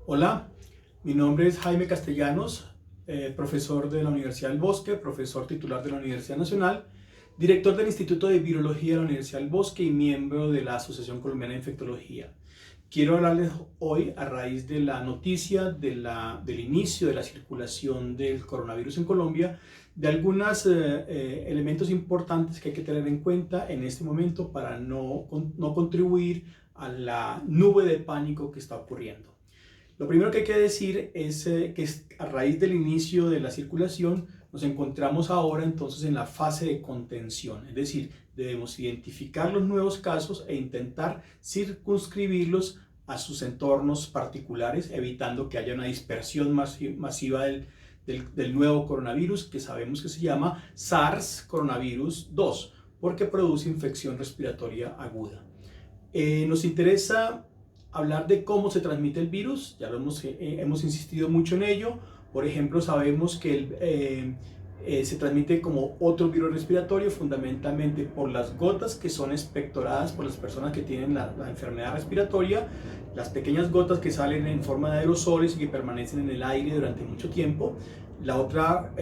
Hola, mi nombre es Jaime Castellanos, profesor de la Universidad del Bosque, profesor titular de la Universidad Nacional, director del Instituto de Virología de la Universidad del Bosque y miembro de la Asociación Colombiana de Infectología. Quiero hablarles hoy, a raíz de la noticia del inicio de la circulación del coronavirus en Colombia, de algunos elementos importantes que hay que tener en cuenta en este momento para no contribuir a la nube de pánico que está ocurriendo. Lo primero que hay que decir es que a raíz del inicio de la circulación nos encontramos ahora entonces en la fase de contención, es decir, debemos identificar los nuevos casos e intentar circunscribirlos a sus entornos particulares, evitando que haya una dispersión masiva del nuevo coronavirus, que sabemos que se llama SARS coronavirus 2, porque produce infección respiratoria aguda. Nos interesa hablar de cómo se transmite el virus, ya lo hemos insistido mucho en ello. Por ejemplo, sabemos que se transmite como otro virus respiratorio, fundamentalmente por las gotas que son expectoradas por las personas que tienen la enfermedad respiratoria, las pequeñas gotas que salen en forma de aerosoles y que permanecen en el aire durante mucho tiempo. La otra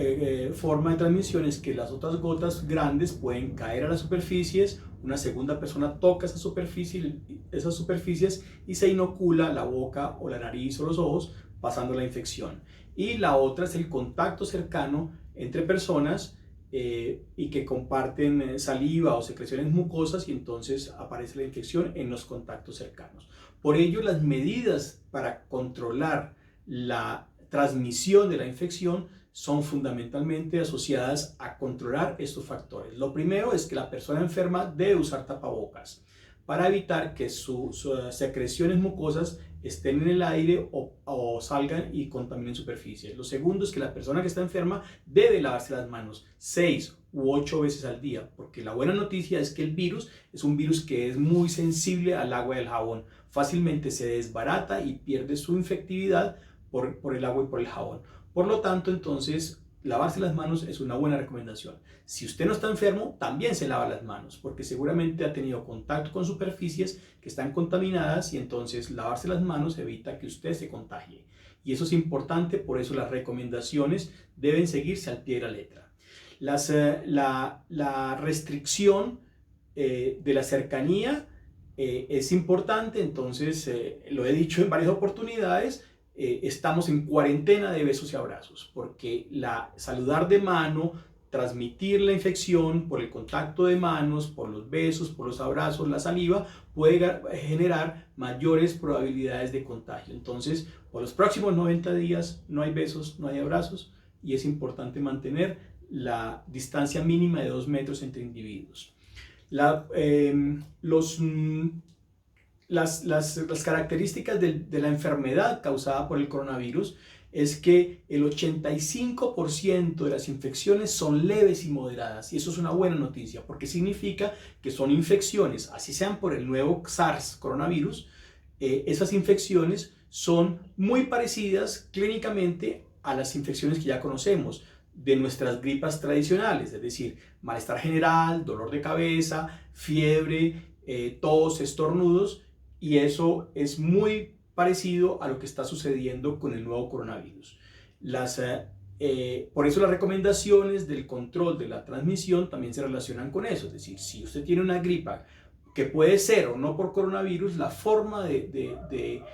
forma de transmisión es que las otras gotas grandes pueden caer a las superficies, una segunda persona toca esas superficies y se inocula la boca o la nariz o los ojos, pasando la infección. Y la otra es el contacto cercano entre personas y que comparten saliva o secreciones mucosas, y entonces aparece la infección en los contactos cercanos. Por ello, las medidas para controlar la transmisión de la infección son fundamentalmente asociadas a controlar estos factores. Lo primero es que la persona enferma debe usar tapabocas para evitar que sus secreciones mucosas estén en el aire o salgan y contaminen superficies. Lo segundo es que la persona que está enferma debe lavarse las manos 6 u 8 veces al día, porque la buena noticia es que el virus es un virus que es muy sensible al agua y al jabón. Fácilmente se desbarata y pierde su infectividad por el agua y por el jabón. Por lo tanto, entonces, lavarse las manos es una buena recomendación. Si usted no está enfermo, también se lava las manos, porque seguramente ha tenido contacto con superficies que están contaminadas, y entonces lavarse las manos evita que usted se contagie. Y eso es importante, por eso las recomendaciones deben seguirse al pie de la letra. La restricción de la cercanía es importante, entonces lo he dicho en varias oportunidades. Estamos en cuarentena de besos y abrazos, porque saludar de mano, transmitir la infección por el contacto de manos, por los besos, por los abrazos, la saliva, puede generar mayores probabilidades de contagio. Entonces, por los próximos 90 días no hay besos, no hay abrazos, y es importante mantener la distancia mínima de 2 metros entre individuos. Las características de la enfermedad causada por el coronavirus es que el 85% de las infecciones son leves y moderadas, y eso es una buena noticia, porque significa que son infecciones, así sean por el nuevo SARS coronavirus. Esas infecciones son muy parecidas clínicamente a las infecciones que ya conocemos de nuestras gripas tradicionales, es decir, malestar general, dolor de cabeza, fiebre, tos, estornudos. Y eso es muy parecido a lo que está sucediendo con el nuevo coronavirus. Por eso las recomendaciones del control de la transmisión también se relacionan con eso. Es decir, si usted tiene una gripa que puede ser o no por coronavirus, la forma de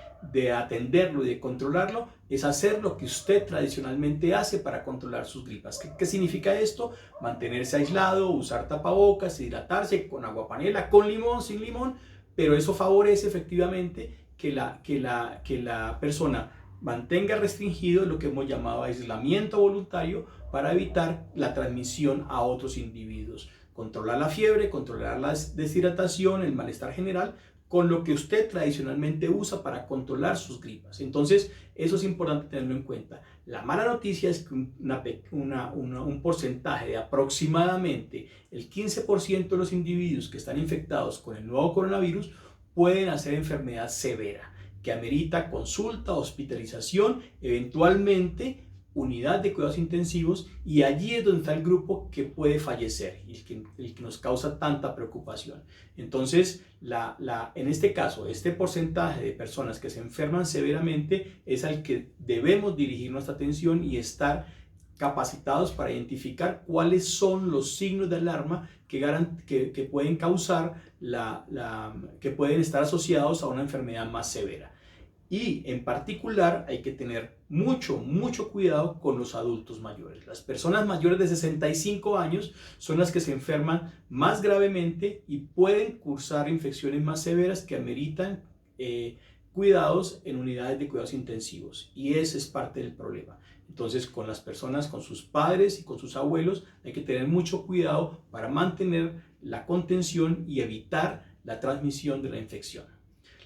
atenderlo y de controlarlo es hacer lo que usted tradicionalmente hace para controlar sus gripas. ¿Qué significa esto? Mantenerse aislado, usar tapabocas, hidratarse con agua panela, con limón, sin limón, pero eso favorece efectivamente que la persona mantenga restringido lo que hemos llamado aislamiento voluntario para evitar la transmisión a otros individuos. Controlar la fiebre, controlar la deshidratación, el malestar general, con lo que usted tradicionalmente usa para controlar sus gripas. Entonces, eso es importante tenerlo en cuenta. La mala noticia es que un porcentaje de aproximadamente el 15% de los individuos que están infectados con el nuevo coronavirus pueden hacer enfermedad severa, que amerita consulta, hospitalización, eventualmente unidad de cuidados intensivos y allí es donde está el grupo que puede fallecer y el que nos causa tanta preocupación. Entonces, en este caso, este porcentaje de personas que se enferman severamente es al que debemos dirigir nuestra atención y estar capacitados para identificar cuáles son los signos de alarma que pueden causar, que pueden estar asociados a una enfermedad más severa. Y en particular hay que tener mucho cuidado con los adultos mayores. Las personas mayores de 65 años son las que se enferman más gravemente y pueden cursar infecciones más severas que ameritan cuidados en unidades de cuidados intensivos. Y ese es parte del problema. Entonces, con las personas, con sus padres y con sus abuelos, hay que tener mucho cuidado para mantener la contención y evitar la transmisión de la infección.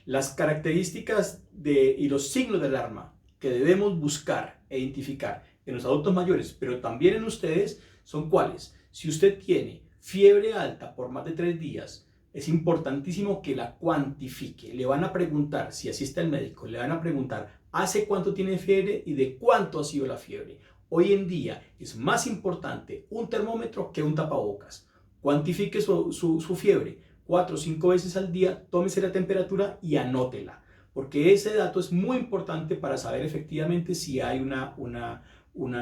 Las características y los signos de alarma que debemos buscar e identificar en los adultos mayores, pero también en ustedes, son cuáles. Si usted tiene fiebre alta por más de 3 días, es importantísimo que la cuantifique. Le van a preguntar, si asiste al médico, le van a preguntar hace cuánto tiene fiebre y de cuánto ha sido la fiebre. Hoy en día es más importante un termómetro que un tapabocas. Cuantifique su fiebre 4 o 5 veces al día, tómese la temperatura y anótela, porque ese dato es muy importante para saber efectivamente si hay una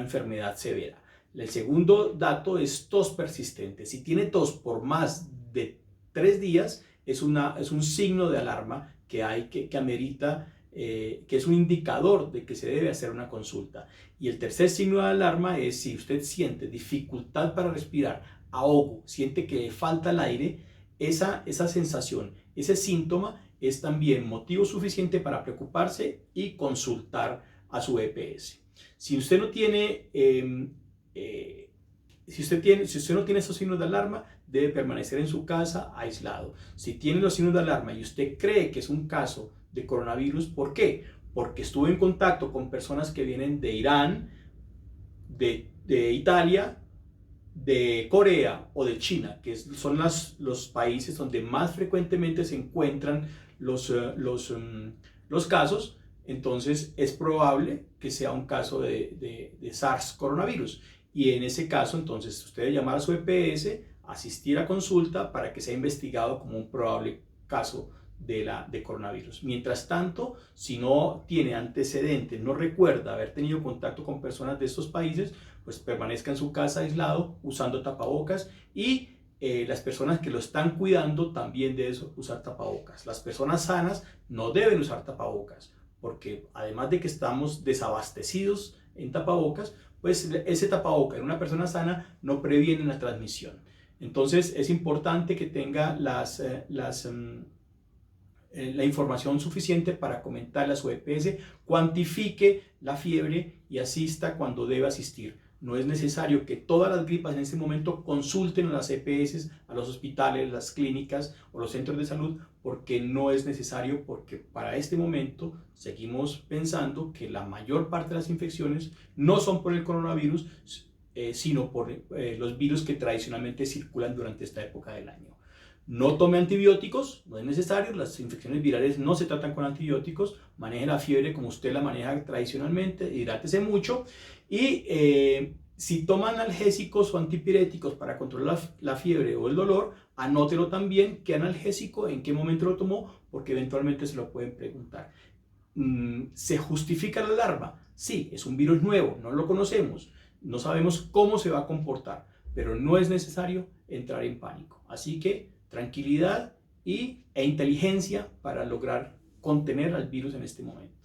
enfermedad severa. El segundo dato es tos persistente. Si tiene tos por más de 3 días, es un signo de alarma que amerita, que es un indicador de que se debe hacer una consulta. Y el tercer signo de alarma es si usted siente dificultad para respirar, ahogo, siente que le falta el aire. Esa sensación, ese síntoma es también motivo suficiente para preocuparse y consultar a su EPS. Si usted no tiene, si usted no tiene esos signos de alarma, debe permanecer en su casa aislado. Si tiene los signos de alarma y usted cree que es un caso de coronavirus, ¿por qué? Porque estuvo en contacto con personas que vienen de Irán, de Italia, de Corea o de China, que son los países donde más frecuentemente se encuentran los casos. Entonces es probable que sea un caso de SARS coronavirus, y en ese caso entonces usted debe llamar a su EPS, asistir a consulta para que sea investigado como un probable caso de coronavirus. Mientras tanto, si no tiene antecedentes, no recuerda haber tenido contacto con personas de estos países, pues permanezca en su casa aislado usando tapabocas, y las personas que lo están cuidando también deben usar tapabocas. Las personas sanas no deben usar tapabocas, porque además de que estamos desabastecidos en tapabocas, pues ese tapaboca en una persona sana no previene la transmisión. Entonces es importante que tenga la información suficiente para comentarle a su EPS, cuantifique la fiebre y asista cuando debe asistir. No es necesario que todas las gripas en este momento consulten a las EPS, a los hospitales, las clínicas o los centros de salud, porque no es necesario, porque para este momento seguimos pensando que la mayor parte de las infecciones no son por el coronavirus, sino por los virus que tradicionalmente circulan durante esta época del año. No tome antibióticos, no es necesario, las infecciones virales no se tratan con antibióticos. Maneje la fiebre como usted la maneja tradicionalmente, hidrátese mucho, y si toma analgésicos o antipiréticos para controlar la fiebre o el dolor, anótelo también, qué analgésico, en qué momento lo tomó, porque eventualmente se lo pueden preguntar. ¿Se justifica la alarma? Sí, es un virus nuevo, no lo conocemos, no sabemos cómo se va a comportar, pero no es necesario entrar en pánico. Así que tranquilidad e inteligencia para lograr contener al virus en este momento.